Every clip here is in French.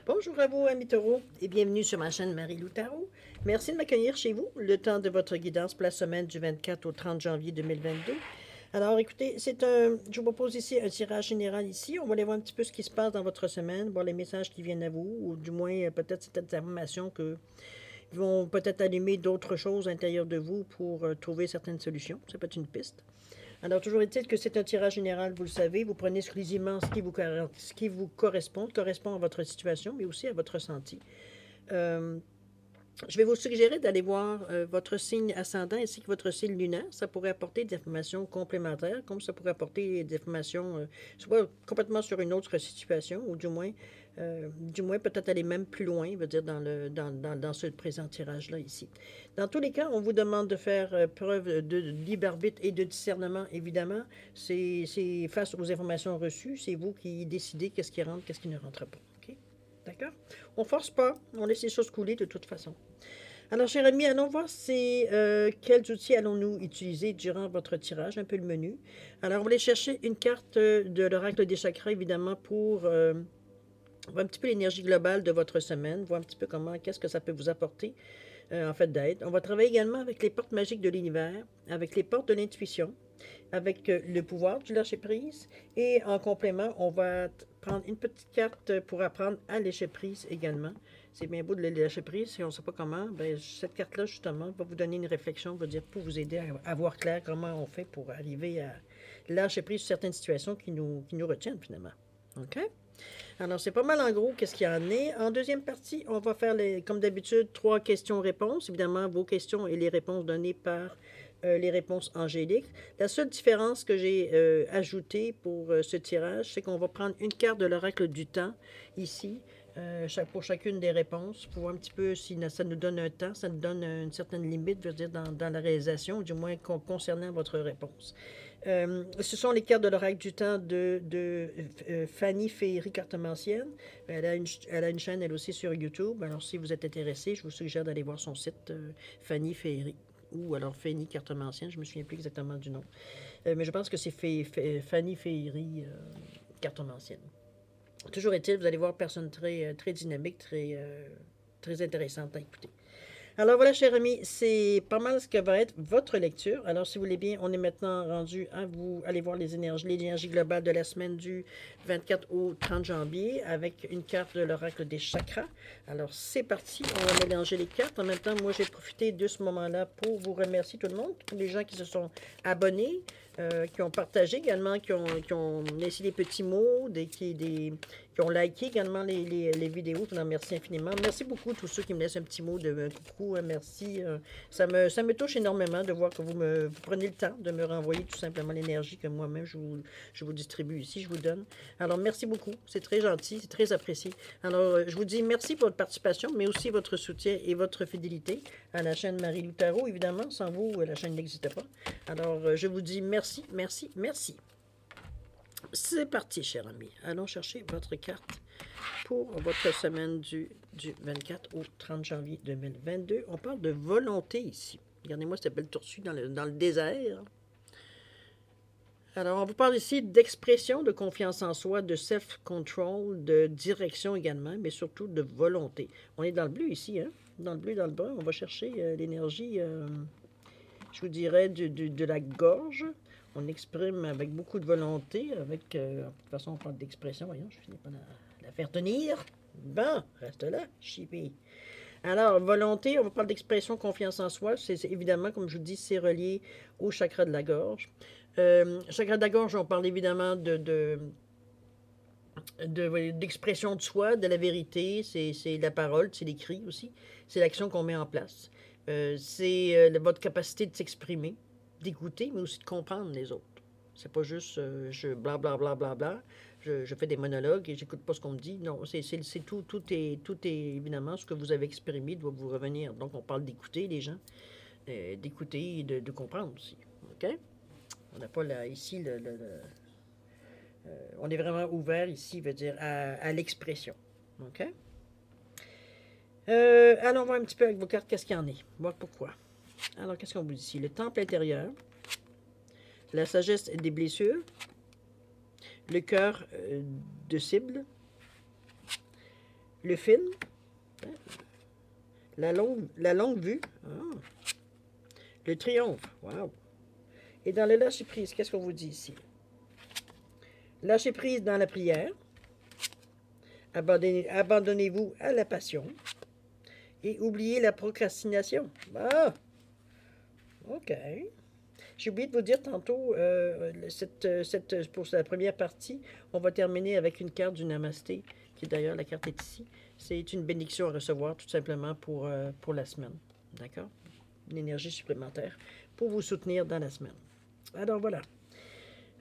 Bonjour à vous, amis taureaux, et bienvenue sur ma chaîne Marie-Lou Tarot. Merci de m'accueillir chez vous, le temps de votre guidance pour la semaine du 24 au 30 janvier 2022. Alors, écoutez, je vous propose ici un tirage général ici. On va aller voir un petit peu ce qui se passe dans votre semaine, voir les messages qui viennent à vous, ou du moins peut-être certaines informations qui vont peut-être allumer d'autres choses à l'intérieur de vous pour trouver certaines solutions. Ça peut être une piste. Alors, toujours est-il que c'est un tirage général, vous le savez. Vous prenez exclusivement ce qui vous correspond à votre situation, mais aussi à votre ressenti. Euh, je vais vous suggérer d'aller voir votre signe ascendant ainsi que votre signe lunaire. Ça pourrait apporter des informations complémentaires, comme ça pourrait apporter des informations soit complètement sur une autre situation, ou du moins peut-être aller même plus loin, je veux dire, dans ce présent tirage-là ici. Dans tous les cas, on vous demande de faire preuve de libre arbitre et de discernement, évidemment. C'est face aux informations reçues, c'est vous qui décidez qu'est-ce qui rentre, qu'est-ce qui ne rentre pas. OK? D'accord? On ne force pas, on laisse les choses couler de toute façon. Alors, cher ami, allons voir quels outils allons-nous utiliser durant votre tirage, un peu le menu. Alors, on va aller chercher une carte de l'oracle des chakras, évidemment, pour voir un petit peu l'énergie globale de votre semaine, voir un petit peu qu'est-ce que ça peut vous apporter, en fait, d'aide. On va travailler également avec les portes magiques de l'univers, avec les portes de l'intuition, avec le pouvoir du lâcher-prise. Et en complément, on va prendre une petite carte pour apprendre à lâcher-prise également. C'est bien beau de le lâcher-prise, si on ne sait pas comment, ben, cette carte-là, justement, va vous donner une réflexion, va dire, pour vous aider à voir clair comment on fait pour arriver à lâcher prise sur certaines situations qui nous retiennent, finalement. OK? Alors, c'est pas mal en gros qu'est-ce qu'il y en est. En deuxième partie, on va faire, comme d'habitude, 3 questions-réponses. Évidemment, vos questions et les réponses données par les réponses angéliques. La seule différence que j'ai ajoutée pour ce tirage, c'est qu'on va prendre une carte de l'oracle du temps, ici, pour chacune des réponses, pour voir un petit peu si ça nous donne un temps, ça nous donne une certaine limite, je veux dire, dans la réalisation, du moins concernant votre réponse. Ce sont les cartes de l'oracle du temps de Fanny Féerie, cartomancienne. Elle a une chaîne, elle aussi, sur YouTube. Alors, si vous êtes intéressé, je vous suggère d'aller voir son site, Fanny Féerie. Ou alors Fanny Cartomancienne, je ne me souviens plus exactement du nom. Mais je pense que c'est Fanny Féerie, cartomancienne. Toujours est-il, vous allez voir personne très dynamique, très intéressante à écouter. Alors voilà, chers amis, c'est pas mal ce que va être votre lecture. Alors, si vous voulez bien, on est maintenant rendu à vous aller voir les énergies globales de la semaine du 24 au 30 janvier avec une carte de l'oracle des chakras. Alors, c'est parti, on va mélanger les cartes. En même temps, moi, j'ai profité de ce moment-là pour vous remercier tout le monde, tous les gens qui se sont abonnés, qui ont partagé également, qui ont laissé des petits mots, qui ont liké également les vidéos. Je vous en remercie infiniment. Merci beaucoup à tous ceux qui me laissent un petit mot de coucou, merci. Ça me touche énormément de voir que vous prenez le temps de me renvoyer tout simplement l'énergie que moi-même je vous distribue ici, je vous donne. Alors, merci beaucoup. C'est très gentil, c'est très apprécié. Alors, je vous dis merci pour votre participation, mais aussi votre soutien et votre fidélité à la chaîne Marie-Lou Tarot. Évidemment, sans vous, la chaîne n'existe pas. Alors, je vous dis merci, merci, merci. C'est parti, cher ami. Allons chercher votre carte pour votre semaine du 24 au 30 janvier 2022. On parle de volonté ici. Regardez-moi cette belle tortue dans le désert. Alors, on vous parle ici d'expression, de confiance en soi, de self-control, de direction également, mais surtout de volonté. On est dans le bleu ici, hein? Dans le bleu, dans le brun. On va chercher l'énergie, je vous dirais, de la gorge. On exprime avec beaucoup de volonté, de toute façon, on parle d'expression. Voyons, je finis pas la faire tenir. Bon, reste là, chippy. Alors, volonté, on va parler d'expression, confiance en soi. C'est évidemment, comme je vous dis, c'est relié au chakra de la gorge. Chakra de la gorge, on parle évidemment d'expression de soi, de la vérité, c'est la parole, c'est l'écrit aussi, c'est l'action qu'on met en place. C'est votre capacité de s'exprimer, d'écouter, mais aussi de comprendre les autres. C'est pas juste je blablabla, bla, bla, bla, bla, je fais des monologues et j'écoute pas ce qu'on me dit. Non, c'est tout est évidemment ce que vous avez exprimé doit vous revenir. Donc on parle d'écouter les gens, d'écouter et de comprendre aussi. OK? On n'a pas là, ici on est vraiment ouvert ici, veut dire, à l'expression. OK? Allons voir un petit peu avec vos cartes qu'est-ce qu'il y en est. Voir pourquoi. Alors, qu'est-ce qu'on vous dit ici? Le temple intérieur, la sagesse des blessures, le cœur de cible, Le film, la longue vue, le triomphe, wow. Et dans le lâcher-prise, qu'est-ce qu'on vous dit ici? Lâcher-prise dans la prière, abandonnez-vous à la passion et oubliez la procrastination. Ah, OK. J'ai oublié de vous dire tantôt, pour la première partie, on va terminer avec une carte du Namasté, qui d'ailleurs, la carte est ici. C'est une bénédiction à recevoir tout simplement pour la semaine. D'accord? Une énergie supplémentaire pour vous soutenir dans la semaine. Alors voilà.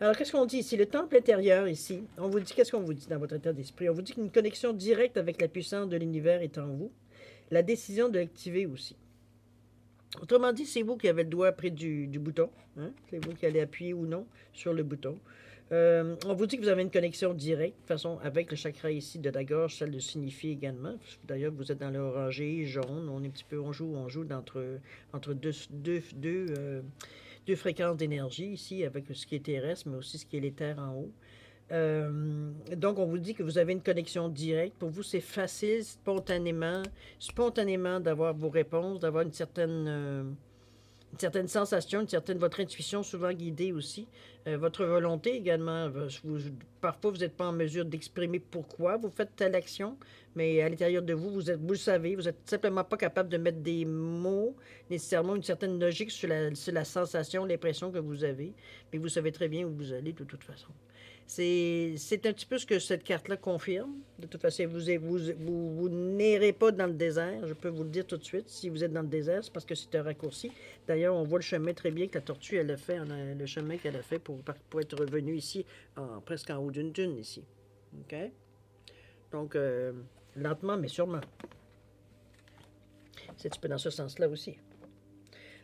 Alors qu'est-ce qu'on dit ici? Le temple intérieur ici, on vous dit, qu'est-ce qu'on vous dit dans votre état d'esprit? On vous dit qu'une connexion directe avec la puissance de l'univers est en vous. La décision de l'activer aussi. Autrement dit, c'est vous qui avez le doigt près du bouton. Hein? C'est vous qui allez appuyer ou non sur le bouton. On vous dit que vous avez une connexion directe, de toute façon, avec le chakra ici de la gorge, ça le signifie également. D'ailleurs, vous êtes dans l'orangé, jaune, on est un petit peu, on joue entre deux fréquences d'énergie ici, avec ce qui est terrestre, mais aussi ce qui est l'éther en haut. Donc, on vous dit que vous avez une connexion directe. Pour vous, c'est facile, spontanément d'avoir vos réponses, d'avoir une certaine sensation, votre intuition souvent guidée aussi. Votre volonté également. Parfois, vous n'êtes pas en mesure d'exprimer pourquoi vous faites telle action, mais à l'intérieur de vous, vous le savez, vous n'êtes simplement pas capable de mettre des mots, nécessairement une certaine logique sur la sensation, l'impression que vous avez, mais vous savez très bien où vous allez de toute façon. C'est un petit peu ce que cette carte-là confirme. De toute façon, vous n'irez pas dans le désert, je peux vous le dire tout de suite. Si vous êtes dans le désert, c'est parce que c'est un raccourci. D'ailleurs, on voit le chemin très bien que la tortue, elle a fait, le chemin qu'elle a fait pour être revenue ici, presque en haut d'une dune, ici. OK? Donc, lentement, mais sûrement. C'est un petit peu dans ce sens-là aussi.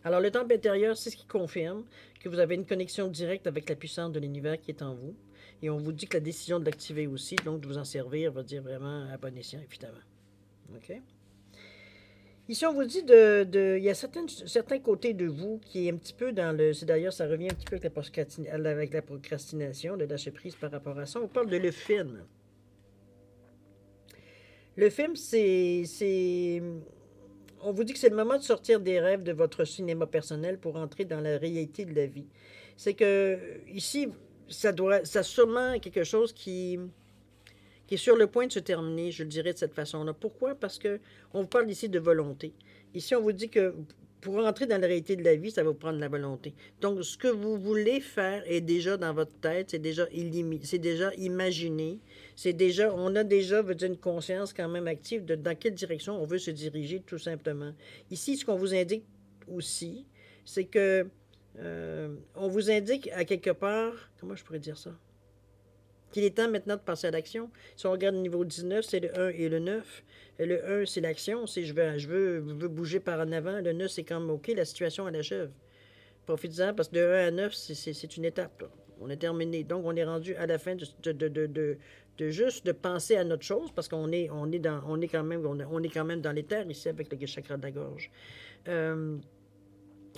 Alors, le temple intérieur, c'est ce qui confirme que vous avez une connexion directe avec la puissance de l'univers qui est en vous. Et on vous dit que la décision de l'activer aussi, donc de vous en servir, va dire vraiment à bon escient, évidemment. OK? Ici, on vous dit il y a certains côtés de vous qui est un petit peu dans le... D'ailleurs, ça revient un petit peu avec la procrastination, le lâcher prise par rapport à ça. On parle de le film. Le film, on vous dit que c'est le moment de sortir des rêves de votre cinéma personnel pour entrer dans la réalité de la vie. C'est que, ici, ça sûrement quelque chose qui est sur le point de se terminer, je le dirais de cette façon-là. Pourquoi? Parce que on vous parle ici de volonté. Ici, on vous dit que pour entrer dans la réalité de la vie, ça va vous prendre la volonté. Donc, ce que vous voulez faire est déjà dans votre tête, c'est déjà imaginé, on a déjà, veut dire, une conscience quand même active de dans quelle direction on veut se diriger, tout simplement. Ici, ce qu'on vous indique aussi, c'est que on vous indique à quelque part, comment je pourrais dire ça? Qu'il est temps maintenant de passer à l'action. Si on regarde le niveau 19, c'est le 1 et le 9. Le 1, c'est l'action, c'est je veux bouger par en avant. Le 9, c'est comme, OK, la situation, elle achève. Profitez-en, parce que de 1 à 9, c'est une étape. Là. On est terminé. Donc, on est rendu à la fin de juste de penser à notre chose, parce qu'on est quand même dans l'éther ici avec le chakra de la gorge.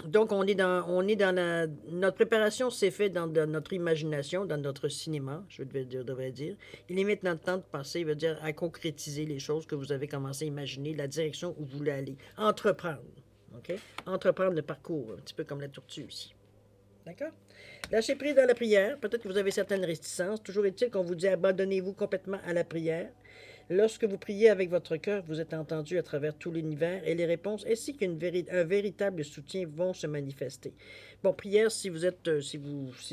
Donc, notre préparation s'est faite dans notre imagination, dans notre cinéma, je devrais dire. Il est maintenant temps de passer, à concrétiser les choses que vous avez commencé à imaginer, la direction où vous voulez aller. Entreprendre. OK? Entreprendre le parcours, un petit peu comme la tortue ici. D'accord? Lâchez prise dans la prière. Peut-être que vous avez certaines réticences. Toujours est-il qu'on vous dit abandonnez-vous complètement à la prière. Lorsque vous priez avec votre cœur, vous êtes entendu à travers tout l'univers et les réponses ainsi qu'un véritable soutien vont se manifester. Bon, prière, si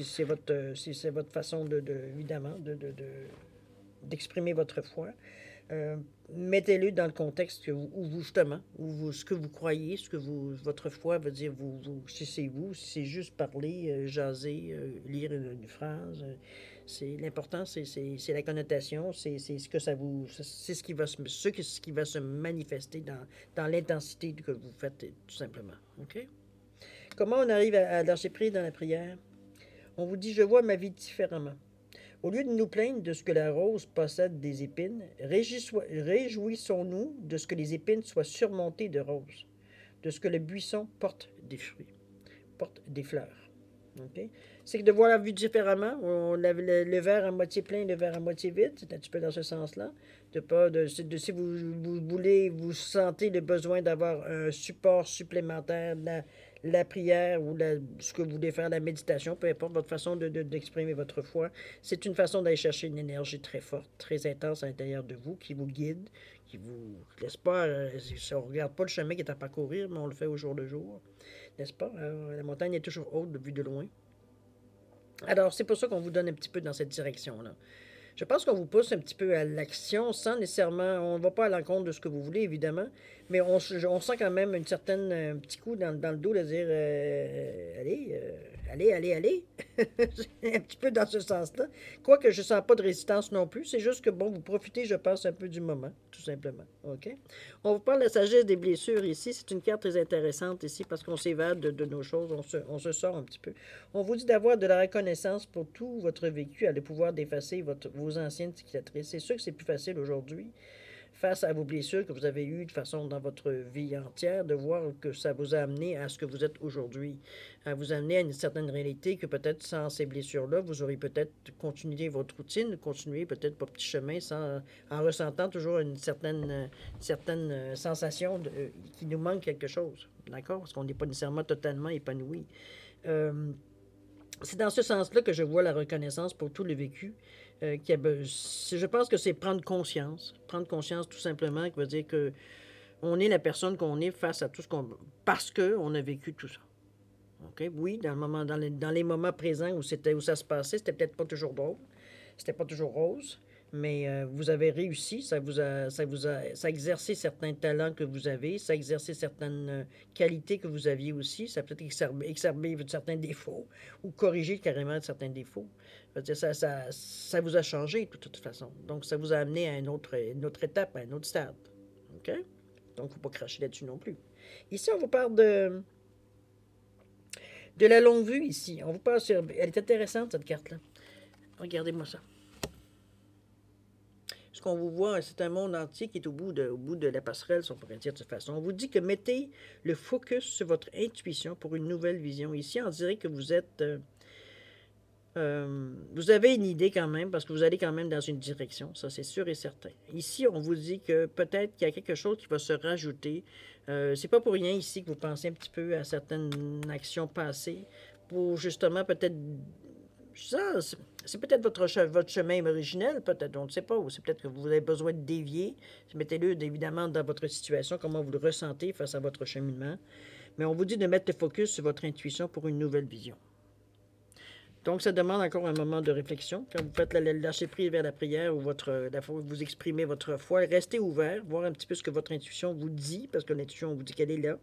c'est votre façon évidemment, d'exprimer votre foi. Mettez-le dans le contexte ce que vous croyez, votre foi veut dire, si c'est si c'est juste parler, jaser, lire une phrase. L'important, c'est la connotation, c'est ce qui va se manifester dans l'intensité que vous faites, tout simplement. OK? Comment on arrive à lâcher prise dans la prière? On vous dit, je vois ma vie différemment. Au lieu de nous plaindre de ce que la rose possède des épines, réjouissons-nous de ce que les épines soient surmontées de roses, de ce que le buisson porte des fruits, porte des fleurs. OK? C'est que de voir la vue différemment, le verre à moitié plein, le verre à moitié vide, c'est un petit peu dans ce sens-là. De pas si vous voulez, vous sentez le besoin d'avoir un support supplémentaire, la prière ou ce que vous voulez faire, la méditation, peu importe votre façon d'exprimer votre foi, c'est une façon d'aller chercher une énergie très forte, très intense à l'intérieur de vous, qui vous guide, qui vous laisse pas, on ne regarde pas le chemin qui est à parcourir, mais on le fait au jour le jour, n'est-ce pas? La montagne est toujours haute de vue de loin. Alors, c'est pour ça qu'on vous donne un petit peu dans cette direction-là. Je pense qu'on vous pousse un petit peu à l'action sans nécessairement, on ne va pas à l'encontre de ce que vous voulez, évidemment, mais on sent quand même une certaine, un petit coup dans le dos de dire allez. Un petit peu dans ce sens-là. Quoique je ne sens pas de résistance non plus, c'est juste que, bon, vous profitez, je pense, un peu du moment, tout simplement. OK? On vous parle de la sagesse des blessures ici. C'est une carte très intéressante ici parce qu'on s'évade de nos choses, on se sort un petit peu. On vous dit d'avoir de la reconnaissance pour tout votre vécu, à le pouvoir d'effacer vos anciennes cicatrices. C'est sûr que c'est plus facile aujourd'hui, face à vos blessures que vous avez eues de façon dans votre vie entière, de voir que ça vous a amené à ce que vous êtes aujourd'hui, à vous amener à une certaine réalité que peut-être sans ces blessures-là, vous aurez peut-être continué votre routine, continué peut-être votre petit chemin en ressentant toujours une certaine sensation qu'il nous manque quelque chose, d'accord? Parce qu'on n'est pas nécessairement totalement épanoui. C'est dans ce sens-là que je vois la reconnaissance pour tout le vécu. Je pense que c'est prendre conscience. Prendre conscience tout simplement, qui veut dire que on est la personne qu'on est face à tout ce qu'on... Parce qu'on a vécu tout ça. OK? Oui, dans les moments présents où ça se passait, c'était peut-être pas toujours drôle. C'était pas toujours rose. Mais vous avez réussi, ça a exercé certains talents que vous avez, ça a exercé certaines qualités que vous aviez aussi, ça a peut-être exacerbé certains défauts ou corrigé carrément certains défauts. Ça vous a changé de toute façon. Donc, ça vous a amené à une autre étape, à un autre stade. OK? Donc, il ne faut pas cracher là-dessus non plus. Ici, on vous parle de la longue vue ici. On vous parle elle est intéressante, cette carte-là. Regardez-moi ça. Ce qu'on vous voit, c'est un monde entier qui est au bout de la passerelle, si on pourrait dire de cette façon. On vous dit que mettez le focus sur votre intuition pour une nouvelle vision. Ici, on dirait que vous êtes... vous avez une idée quand même, parce que vous allez quand même dans une direction, ça c'est sûr et certain. Ici, on vous dit que peut-être qu'il y a quelque chose qui va se rajouter. C'est pas pour rien ici que vous pensez un petit peu à certaines actions passées, pour justement peut-être... C'est peut-être votre chemin originel, peut-être, on ne sait pas, ou c'est peut-être que vous avez besoin de dévier. Mettez-le évidemment dans votre situation, comment vous le ressentez face à votre cheminement. Mais on vous dit de mettre le focus sur votre intuition pour une nouvelle vision. Donc, ça demande encore un moment de réflexion. Quand vous faites lâcher prise vers la prière ou vous exprimez votre foi, restez ouvert, voir un petit peu ce que votre intuition vous dit, parce que l'intuition vous dit qu'elle est là.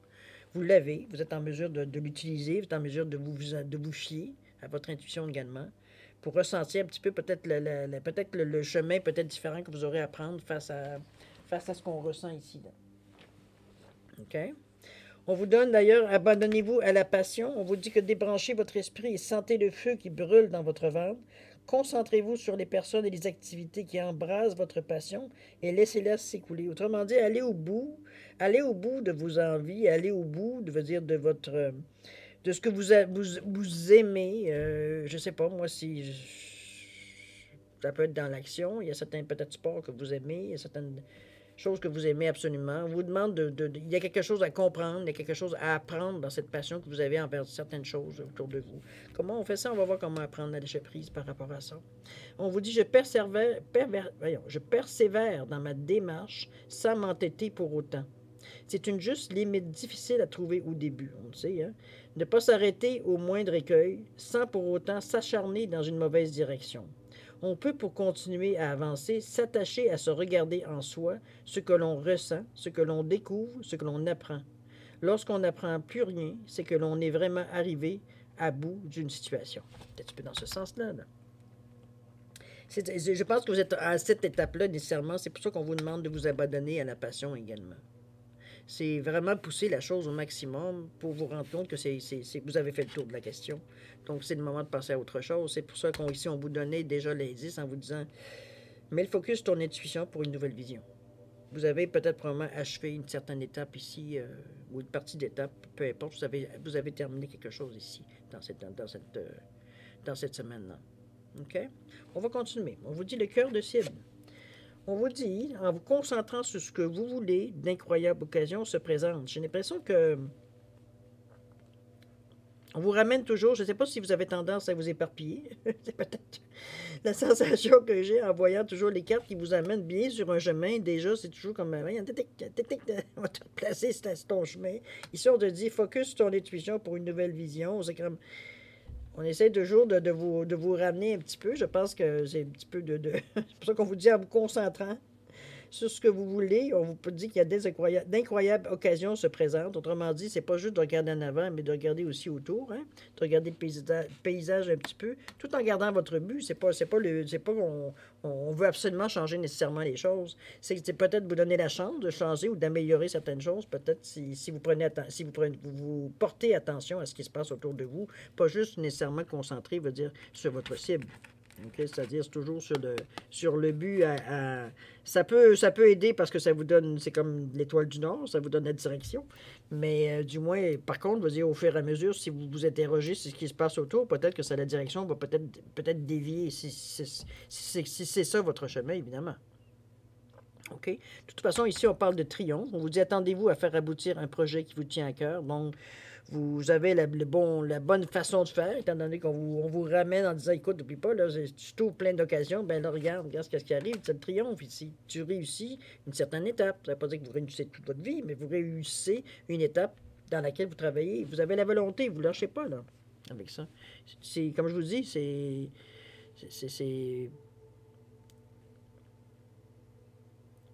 Vous l'avez, vous êtes en mesure de l'utiliser, vous êtes en mesure de vous fier à votre intuition également, pour ressentir un petit peu peut-être le chemin peut-être différent que vous aurez à prendre face à ce qu'on ressent ici. Là. OK? On vous donne d'ailleurs, abandonnez-vous à la passion. On vous dit que débranchez votre esprit et sentez le feu qui brûle dans votre ventre. Concentrez-vous sur les personnes et les activités qui embrasent votre passion et laissez-la s'écouler. Autrement dit, allez au bout de vos envies, allez au bout de ce que vous aimez. Je ne sais pas, moi, si ça peut être dans l'action. Il y a certains peut-être sports que vous aimez, il y a certaines choses que vous aimez absolument. On vous demande il y a quelque chose à comprendre, il y a quelque chose à apprendre dans cette passion que vous avez envers certaines choses autour de vous. Comment on fait ça? On va voir comment apprendre à lâcher prise par rapport à ça. On vous dit, je persévère dans ma démarche sans m'entêter pour autant. C'est une juste limite difficile à trouver au début, on le sait, hein? Ne pas s'arrêter au moindre écueil, sans pour autant s'acharner dans une mauvaise direction. On peut, pour continuer à avancer, s'attacher à se regarder en soi, ce que l'on ressent, ce que l'on découvre, ce que l'on apprend. Lorsqu'on n'apprend plus rien, c'est que l'on est vraiment arrivé à bout d'une situation. Peut-être un peu dans ce sens-là, là. Je pense que vous êtes à cette étape-là, nécessairement. C'est pour ça qu'on vous demande de vous abandonner à la passion également. C'est vraiment pousser la chose au maximum pour vous rendre compte que vous avez fait le tour de la question. Donc, c'est le moment de passer à autre chose. C'est pour ça qu'ici, on vous donnait déjà l'indice en vous disant « Mets le focus sur ton intuition pour une nouvelle vision. » vous avez peut-être probablement achevé une certaine étape ici, ou une partie d'étape, peu importe, vous avez terminé quelque chose ici, dans cette semaine-là. OK? On va continuer. On vous dit le cœur de cible. On vous dit, en vous concentrant sur ce que vous voulez, d'incroyables occasions se présentent. J'ai l'impression que on vous ramène toujours, je ne sais pas si vous avez tendance à vous éparpiller, c'est peut-être la sensation que j'ai en voyant toujours les cartes qui vous amènent bien sur un chemin. Déjà, c'est toujours comme, on va te placer sur ton chemin. Ici, on te dit, focus sur ton intuition pour une nouvelle vision. C'est comme, on essaie toujours de vous ramener un petit peu. Je pense que c'est un petit peu c'est pour ça qu'on vous dit en vous concentrant sur ce que vous voulez. On vous dit qu'il y a d'incroyables occasions se présentent. Autrement dit, c'est pas juste de regarder en avant, mais de regarder aussi autour, hein? De regarder le paysage un petit peu, tout en gardant votre but. C'est pas qu'on on veut absolument changer nécessairement les choses. C'est peut-être vous donner la chance de changer ou d'améliorer certaines choses. Peut-être si vous portez attention à ce qui se passe autour de vous, pas juste nécessairement concentré, veut dire sur votre cible. Okay? C'est-à-dire, c'est toujours sur le but ça peut aider parce que ça vous donne, c'est comme l'étoile du Nord, ça vous donne la direction. Mais du moins, par contre, vous dire, au fur et à mesure, si vous vous interrogez sur ce qui se passe autour, peut-être que ça, la direction va peut-être dévier si c'est ça votre chemin, évidemment. OK? De toute façon, ici, on parle de triomphe. On vous dit, attendez-vous à faire aboutir un projet qui vous tient à cœur. Donc, vous avez la bonne façon de faire, étant donné on vous ramène en disant, écoute, n'oublie pas, là, tu trouves plein d'occasions, ben là, regarde ce qui arrive, c'est le triomphe ici. Tu réussis une certaine étape. Ça ne veut pas dire que vous réussissez toute votre vie, mais vous réussissez une étape dans laquelle vous travaillez. Vous avez la volonté, vous ne lâchez pas, là, avec ça. C'est comme je vous dis, c'est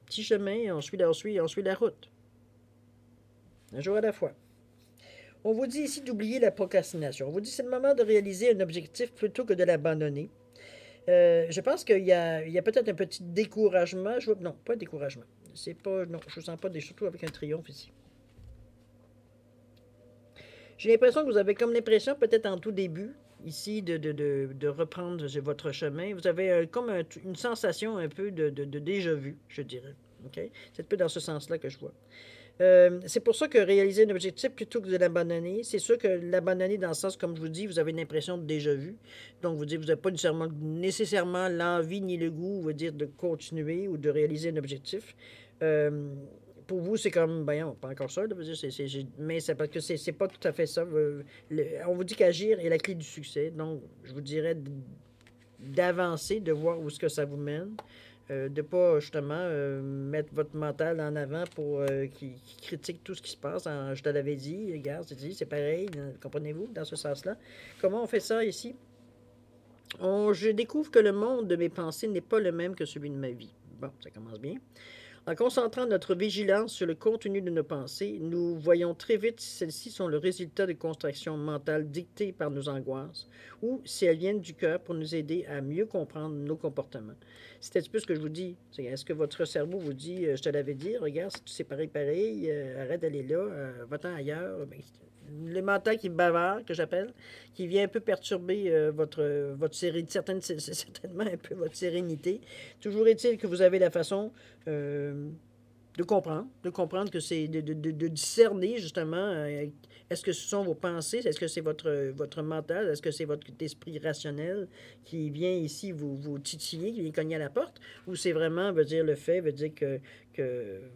petit chemin, on suit la route. Un jour à la fois. On vous dit ici d'oublier la procrastination. On vous dit que c'est le moment de réaliser un objectif plutôt que de l'abandonner. Je pense qu'il y a peut-être un petit découragement. Non, pas découragement. Non, je ne sens pas surtout avec un triomphe ici. J'ai l'impression que vous avez comme l'impression, peut-être en tout début, ici, de reprendre votre chemin. Vous avez comme une sensation un peu de déjà-vu, je dirais. Okay? C'est un peu dans ce sens-là que je vois. C'est pour ça que réaliser un objectif plutôt que de l'abandonner, c'est sûr que l'abandonner dans le sens, comme je vous dis, vous avez une impression de déjà-vu. Donc, vous n'avez pas nécessairement l'envie ni le goût, veut dire, de continuer ou de réaliser un objectif. Pour vous, c'est comme, ben, pas encore ça, là, mais c'est parce que c'est pas tout à fait ça. On vous dit qu'agir est la clé du succès. Donc, je vous dirais d'avancer, de voir où est-ce que ça vous mène. De ne pas, justement, mettre votre mental en avant pour qui critique tout ce qui se passe. Je te l'avais dit, regarde, c'est pareil, comprenez-vous, dans ce sens-là. Comment on fait ça ici? Je découvre que le monde de mes pensées n'est pas le même que celui de ma vie. Bon, ça commence bien. En concentrant notre vigilance sur le contenu de nos pensées, nous voyons très vite si celles-ci sont le résultat de contractions mentales dictées par nos angoisses ou si elles viennent du cœur pour nous aider à mieux comprendre nos comportements. C'est un petit peu ce que je vous dis. Est-ce que votre cerveau vous dit, je te l'avais dit, regarde, c'est pareil, arrête d'aller là, va-t'en ailleurs. Ben, le mental qui bavard, que j'appelle, qui vient un peu perturber votre sérénité, certainement un peu votre sérénité. Toujours est-il que vous avez la façon de comprendre que c'est de discerner justement, est-ce que ce sont vos pensées, est-ce que c'est votre mental, est-ce que c'est votre esprit rationnel qui vient ici vous titiller, qui vient cogner à la porte, ou c'est vraiment, veut dire que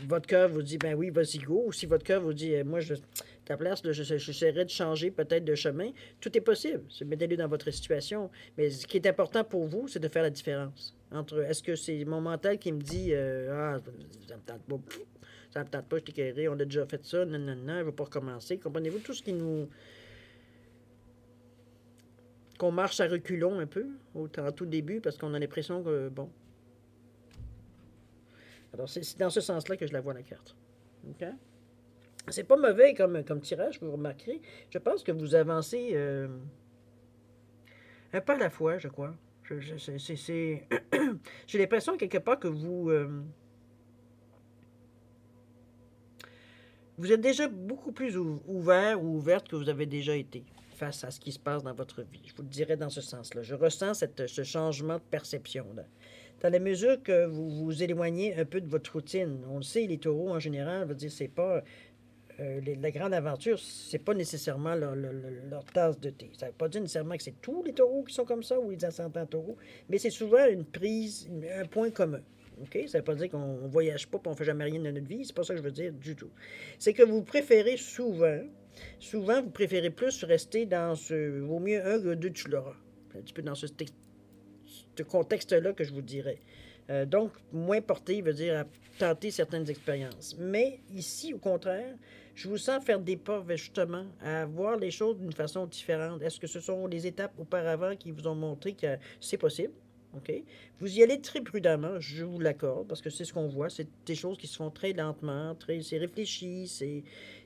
votre cœur vous dit, ben oui, vas-y, go, ou si votre cœur vous dit, moi, ta place, là, j'essaierai de changer peut-être de chemin. Tout est possible. Mettez-le dans votre situation. Mais ce qui est important pour vous, c'est de faire la différence. Entre est-ce que c'est mon mental qui me dit ah, ça me tente pas, ça me tente pas, je t'ai carré, on a déjà fait ça, non, non, non, je ne veux pas recommencer. Comprenez-vous tout ce qui nous. Qu'on marche à reculons un peu, en tout début, parce qu'on a l'impression que, bon. Alors, c'est dans ce sens-là que je la vois, la carte. OK? C'est pas mauvais comme tirage, vous remarquerez. Je pense que vous avancez un pas à la fois, je crois. J'ai l'impression quelque part que vous êtes déjà beaucoup plus ouvert ou ouverte que vous avez déjà été face à ce qui se passe dans votre vie. Je vous le dirais dans ce sens-là. Je ressens ce changement de perception-là. dans la mesure que vous vous éloignez un peu de votre routine. On le sait, les taureaux, en général, veut dire, c'est pas... la grande aventure, c'est pas nécessairement leur tasse de thé. Ça ne veut pas dire nécessairement que c'est tous les taureaux qui sont comme ça ou les ascendants taureaux, mais c'est souvent une prise, un point commun. OK? Ça ne veut pas dire qu'on ne voyage pas et on ne fait jamais rien de notre vie. C'est pas ça que je veux dire du tout. C'est que vous préférez souvent, vous préférez plus rester dans ce vaut mieux un que deux, tu l'auras. Un petit peu dans ce contexte-là que je vous dirais. Donc, moins porté veut dire à tenter certaines expériences. Mais ici, au contraire, je vous sens faire des pas justement à voir les choses d'une façon différente. Est-ce que ce sont les étapes auparavant qui vous ont montré que c'est possible? OK? Vous y allez très prudemment, je vous l'accorde, parce que c'est ce qu'on voit. C'est des choses qui se font très lentement, c'est réfléchi.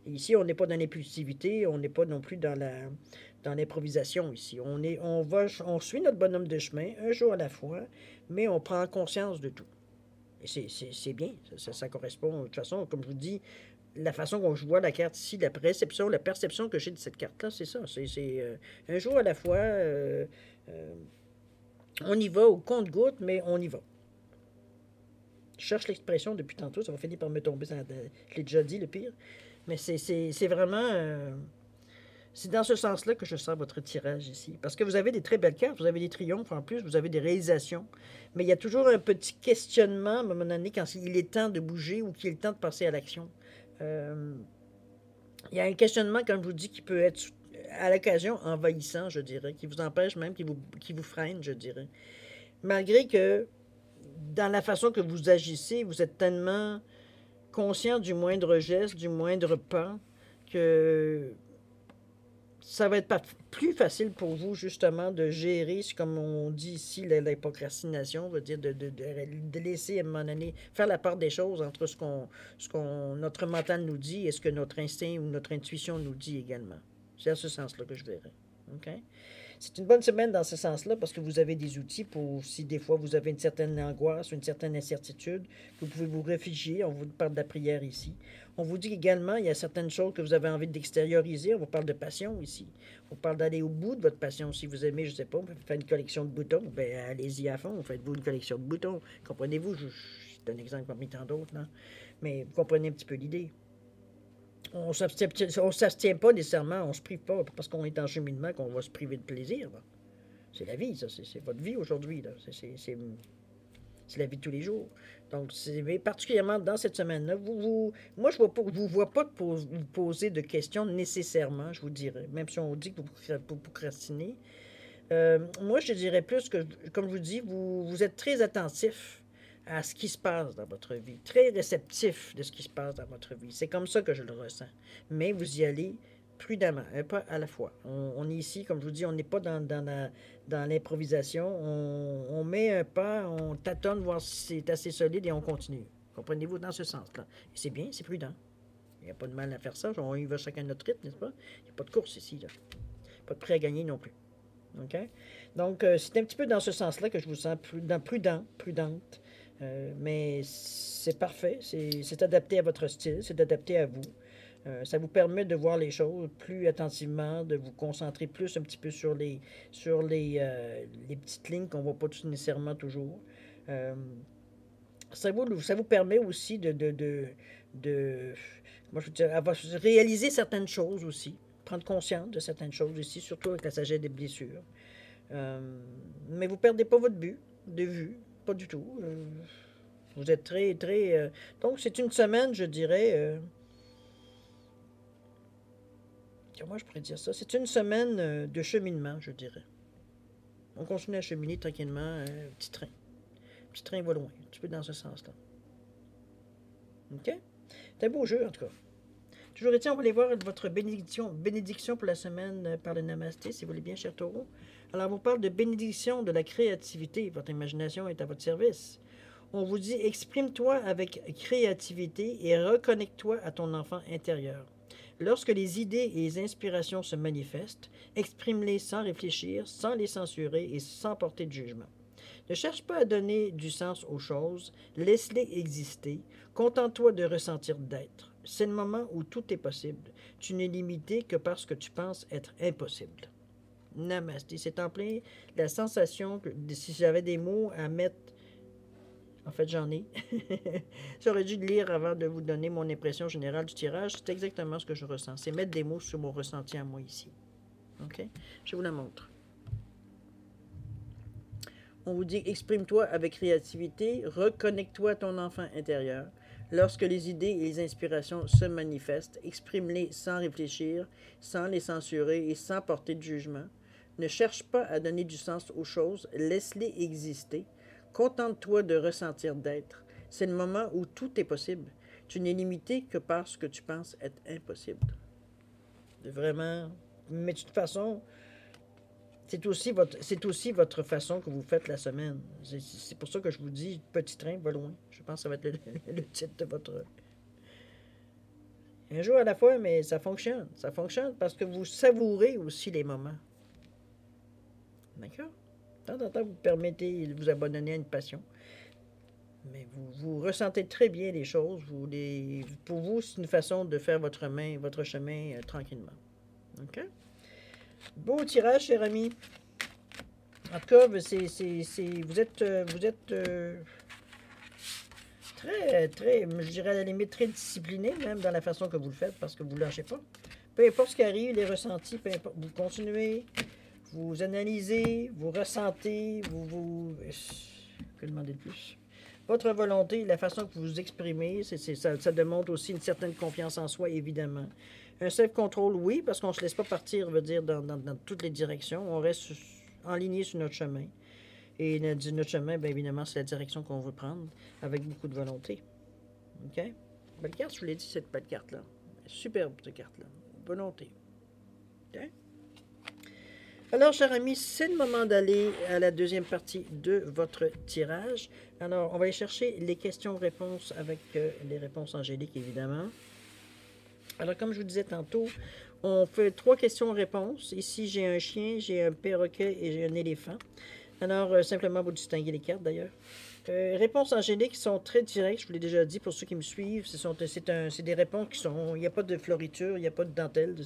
Ici, on n'est pas dans l'impulsivité, on n'est pas non plus dans l'improvisation ici. On suit notre bonhomme de chemin, un jour à la fois, mais on prend conscience de tout. Et c'est bien, ça correspond. De toute façon, comme je vous dis, la façon dont je vois la carte ici, la perception que j'ai de cette carte-là, c'est ça. C'est un jour à la fois. On y va au compte-gouttes, mais on y va. Je cherche l'expression depuis tantôt, ça va finir par me tomber. Je l'ai déjà dit, le pire. Mais c'est vraiment... c'est dans ce sens-là que je sens votre tirage ici. Parce que vous avez des très belles cartes, vous avez des triomphes en plus, vous avez des réalisations. Mais il y a toujours un petit questionnement à un moment donné quand il est temps de bouger ou qu'il est temps de passer à l'action. Il y a un questionnement, comme je vous dis, qui peut être à l'occasion envahissant, je dirais, qui vous empêche même, qui vous freine, je dirais. Malgré que dans la façon que vous agissez, vous êtes tellement conscient du moindre geste, du moindre pas, que ça va être plus facile pour vous, justement, de gérer, comme on dit ici, la procrastination, veut dire de laisser, à un moment donné, faire la part des choses entre notre mental nous dit et ce que notre instinct ou notre intuition nous dit également. C'est à ce sens-là que je verrai. OK? C'est une bonne semaine dans ce sens-là parce que vous avez des outils pour, si des fois vous avez une certaine angoisse, une certaine incertitude, vous pouvez vous réfugier. On vous parle de la prière ici. On vous dit également, il y a certaines choses que vous avez envie d'extérioriser. On vous parle de passion ici. On parle d'aller au bout de votre passion. Si vous aimez, je ne sais pas, faire une collection de boutons, ben allez-y à fond. Faites-vous une collection de boutons. Comprenez-vous? C'est un exemple parmi tant d'autres, là. Mais vous comprenez un petit peu l'idée. On ne s'abstient pas nécessairement, on ne se prive pas parce qu'on est en cheminement qu'on va se priver de plaisir. C'est la vie, ça, c'est votre vie aujourd'hui. C'est la vie de tous les jours. Donc, particulièrement dans cette semaine-là, moi, je ne vous vois pas vous poser de questions nécessairement, je vous dirais, même si on dit que vous procrastinez. Moi, je dirais plus que, comme je vous dis, vous êtes très attentif à ce qui se passe dans votre vie, très réceptif de ce qui se passe dans votre vie. C'est comme ça que je le ressens. Mais vous y allez prudemment, un pas à la fois. On est ici, comme je vous dis, on n'est pas dans l'improvisation. On met un pas, on tâtonne, voir si c'est assez solide et on continue. Comprenez-vous dans ce sens-là. Et c'est bien, c'est prudent. Il n'y a pas de mal à faire ça. On y va chacun notre rythme, n'est-ce pas? Il n'y a pas de course ici, là. Pas de prêt à gagner non plus. OK? Donc, c'est un petit peu dans ce sens-là que je vous sens prudente. Mais c'est parfait, c'est adapté à votre style, c'est adapté à vous. Ça vous permet de voir les choses plus attentivement, de vous concentrer plus un petit peu sur les petites lignes qu'on ne voit pas tout nécessairement toujours. Ça vous permet aussi comment je veux dire, réaliser certaines choses aussi, prendre conscience de certaines choses aussi, surtout avec la sagesse des blessures. Mais vous ne perdez pas votre but de vue. Pas du tout. Vous êtes très, très... donc, c'est une semaine, je dirais... comment je pourrais dire ça? C'est une semaine de cheminement, je dirais. On continue à cheminer tranquillement, petit train. Petit train va loin, un petit peu dans ce sens-là. OK? C'est un beau jeu, en tout cas. Toujours est-il, on va aller voir votre bénédiction pour la semaine par le Namasté, si vous voulez bien, cher Taureau. Alors, on vous parle de bénédiction de la créativité. Votre imagination est à votre service. On vous dit, exprime-toi avec créativité et reconnecte-toi à ton enfant intérieur. Lorsque les idées et les inspirations se manifestent, exprime-les sans réfléchir, sans les censurer et sans porter de jugement. Ne cherche pas à donner du sens aux choses, laisse-les exister, contente-toi de ressentir d'être. C'est le moment où tout est possible. Tu n'es limité que parce que tu penses être impossible. Namasté, c'est en plein la sensation que si j'avais des mots à mettre En fait, j'en ai. J'aurais dû le lire avant de vous donner mon impression générale du tirage. C'est exactement ce que je ressens. C'est mettre des mots sur mon ressenti à moi ici. OK? Je vous la montre. On vous dit, exprime-toi avec créativité, reconnecte-toi à ton enfant intérieur. Lorsque les idées et les inspirations se manifestent, exprime-les sans réfléchir, sans les censurer et sans porter de jugement. Ne cherche pas à donner du sens aux choses, laisse-les exister. Contente-toi de ressentir d'être. C'est le moment où tout est possible. Tu n'es limité que par ce que tu penses être impossible. Vraiment. Mais de toute façon, c'est aussi votre façon que vous faites la semaine. C'est pour ça que je vous dis, petit train va loin. Je pense que ça va être le titre de votre... Un jour à la fois, mais ça fonctionne. Ça fonctionne parce que vous savourez aussi les moments. D'accord? De temps en temps, vous permettez de vous abandonner à une passion. Mais vous ressentez très bien les choses. Pour vous, c'est une façon de faire votre chemin tranquillement. OK? Beau tirage, cher ami. En tout cas, vous êtes très, je dirais à la limite, très discipliné, même dans la façon que vous le faites, parce que vous ne lâchez pas. Peu importe ce qui arrive, les ressentis, peu importe, vous continuez, vous analysez, vous ressentez, que demander de plus? Votre volonté, la façon que vous vous exprimez, ça demande aussi une certaine confiance en soi, évidemment. Un self-control, oui, parce qu'on ne se laisse pas partir, veut dire, dans toutes les directions. On reste enligné sur notre chemin. Et notre chemin, bien évidemment, c'est la direction qu'on veut prendre, avec beaucoup de volonté. OK? Belle carte, je vous l'ai dit, cette belle carte-là. Superbe, cette carte-là. Volonté. OK? Alors, chers amis, c'est le moment d'aller à la deuxième partie de votre tirage. Alors, on va aller chercher les questions-réponses avec les réponses angéliques, évidemment. Alors, comme je vous disais tantôt, on fait 3 questions-réponses. Ici, j'ai un chien, j'ai un perroquet et j'ai un éléphant. Alors, simplement, vous distinguez les cartes, d'ailleurs. Réponses angéliques sont très directes, je vous l'ai déjà dit pour ceux qui me suivent. C'est des réponses qui sont... Il n'y a pas de floriture, il n'y a pas de dentelle,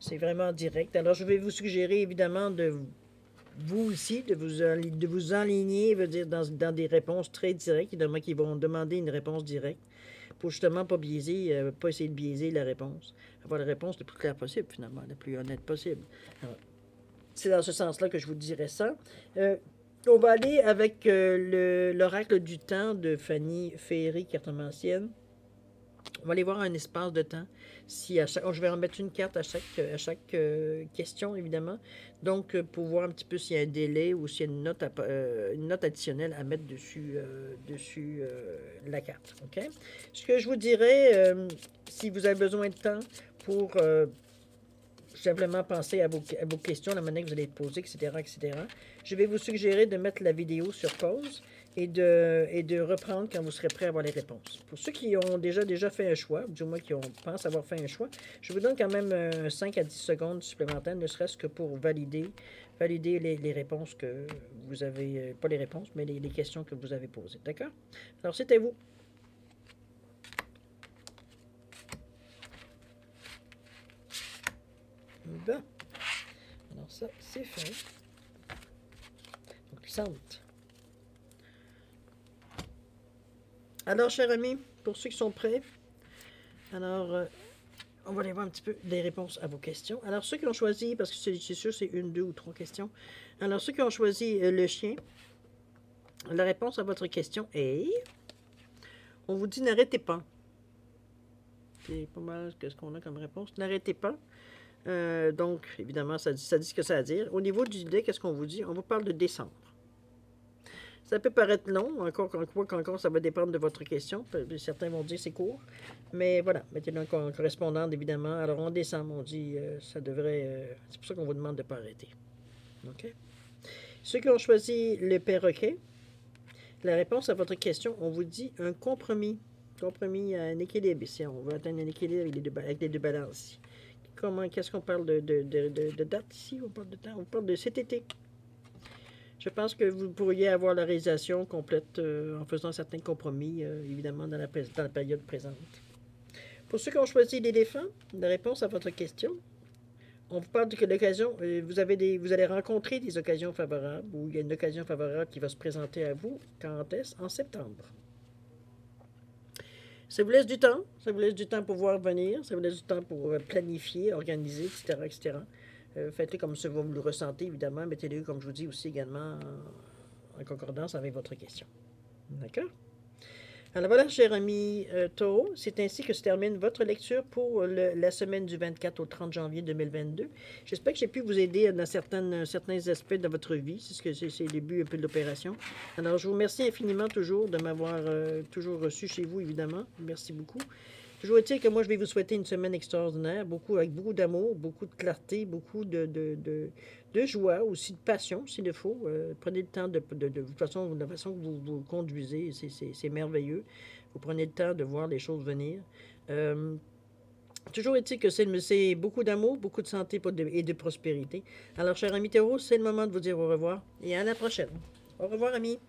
c'est vraiment direct. Alors, je vais vous suggérer, évidemment, vous aussi, de vous enligner, veut dire, dans des réponses très directes, évidemment, qui vont demander une réponse directe, pour justement pas biaiser, pas essayer de biaiser la réponse. Avoir la réponse la plus claire possible, finalement, la plus honnête possible. C'est dans ce sens-là que je vous dirais ça. On va aller avec l'oracle du temps de Fanny Ferry, cartomancienne. On va aller voir un espace de temps. Si je vais en mettre une carte à chaque question, évidemment. Donc, pour voir un petit peu s'il y a un délai ou s'il y a une note additionnelle à mettre dessus la carte. OK? Ce que je vous dirais, si vous avez besoin de temps pour simplement penser à vos questions, la manière que vous allez les poser, etc., etc., je vais vous suggérer de mettre la vidéo sur pause et de reprendre quand vous serez prêt à avoir les réponses. Pour ceux qui ont déjà fait un choix, du moins qui pensent avoir fait un choix, je vous donne quand même 5 à 10 secondes supplémentaires, ne serait-ce que pour valider les réponses que vous avez, pas les réponses, mais les questions que vous avez posées. D'accord? Alors, c'est à vous. Bon. Alors ça, c'est fait. Donc, sente. Alors, chers amis, pour ceux qui sont prêts, alors, on va aller voir un petit peu les réponses à vos questions. Alors, ceux qui ont choisi, parce que c'est sûr, c'est 1, 2 ou 3 questions. Alors, ceux qui ont choisi le chien, la réponse à votre question est... On vous dit, n'arrêtez pas. C'est pas mal ce qu'on a comme réponse. N'arrêtez pas. Donc, évidemment, ça dit ce que ça a à dire. Au niveau du dé, qu'est-ce qu'on vous dit? On vous parle de décembre. Ça peut paraître long, encore ça va dépendre de votre question. Certains vont dire c'est court. Mais voilà, mettez-le en correspondante, évidemment. Alors, en décembre, on dit ça devrait... c'est pour ça qu'on vous demande de ne pas arrêter. OK? Ceux qui ont choisi le perroquet, la réponse à votre question, on vous dit un compromis. Compromis à un équilibre ici. On va atteindre un équilibre avec les deux balances ici. Qu'est-ce qu'on parle de date ici? On parle de temps. On parle de cet été. Je pense que vous pourriez avoir la réalisation complète en faisant certains compromis, évidemment, dans la période présente. Pour ceux qui ont choisi l'éléphant, la réponse à votre question, On vous parle que l'occasion, vous allez rencontrer des occasions favorables, ou il y a une occasion favorable qui va se présenter à vous. Quand est-ce? En septembre. Ça vous laisse du temps. Ça vous laisse du temps pour voir venir. Ça vous laisse du temps pour planifier, organiser, etc., etc. Faites-le comme ça, vous le ressentez, évidemment. Mettez-le, comme je vous dis, aussi également en concordance avec votre question. D'accord? Alors voilà, cher ami Taureau, c'est ainsi que se termine votre lecture pour la semaine du 24 au 30 janvier 2022. J'espère que j'ai pu vous aider dans certains aspects de votre vie. C'est ce que c'est le début un peu de l'opération. Alors, je vous remercie infiniment toujours de m'avoir toujours reçu chez vous, évidemment. Merci beaucoup. Toujours est-il que moi, je vais vous souhaiter une semaine extraordinaire, avec beaucoup d'amour, beaucoup de clarté, beaucoup de joie, aussi de passion, s'il le faut. Prenez le temps de toute façon, de la façon que vous conduisez, c'est merveilleux. Vous prenez le temps de voir les choses venir. Toujours est-il que c'est beaucoup d'amour, beaucoup de santé et de prospérité. Alors, cher ami Taureau, c'est le moment de vous dire au revoir et à la prochaine. Au revoir, amis.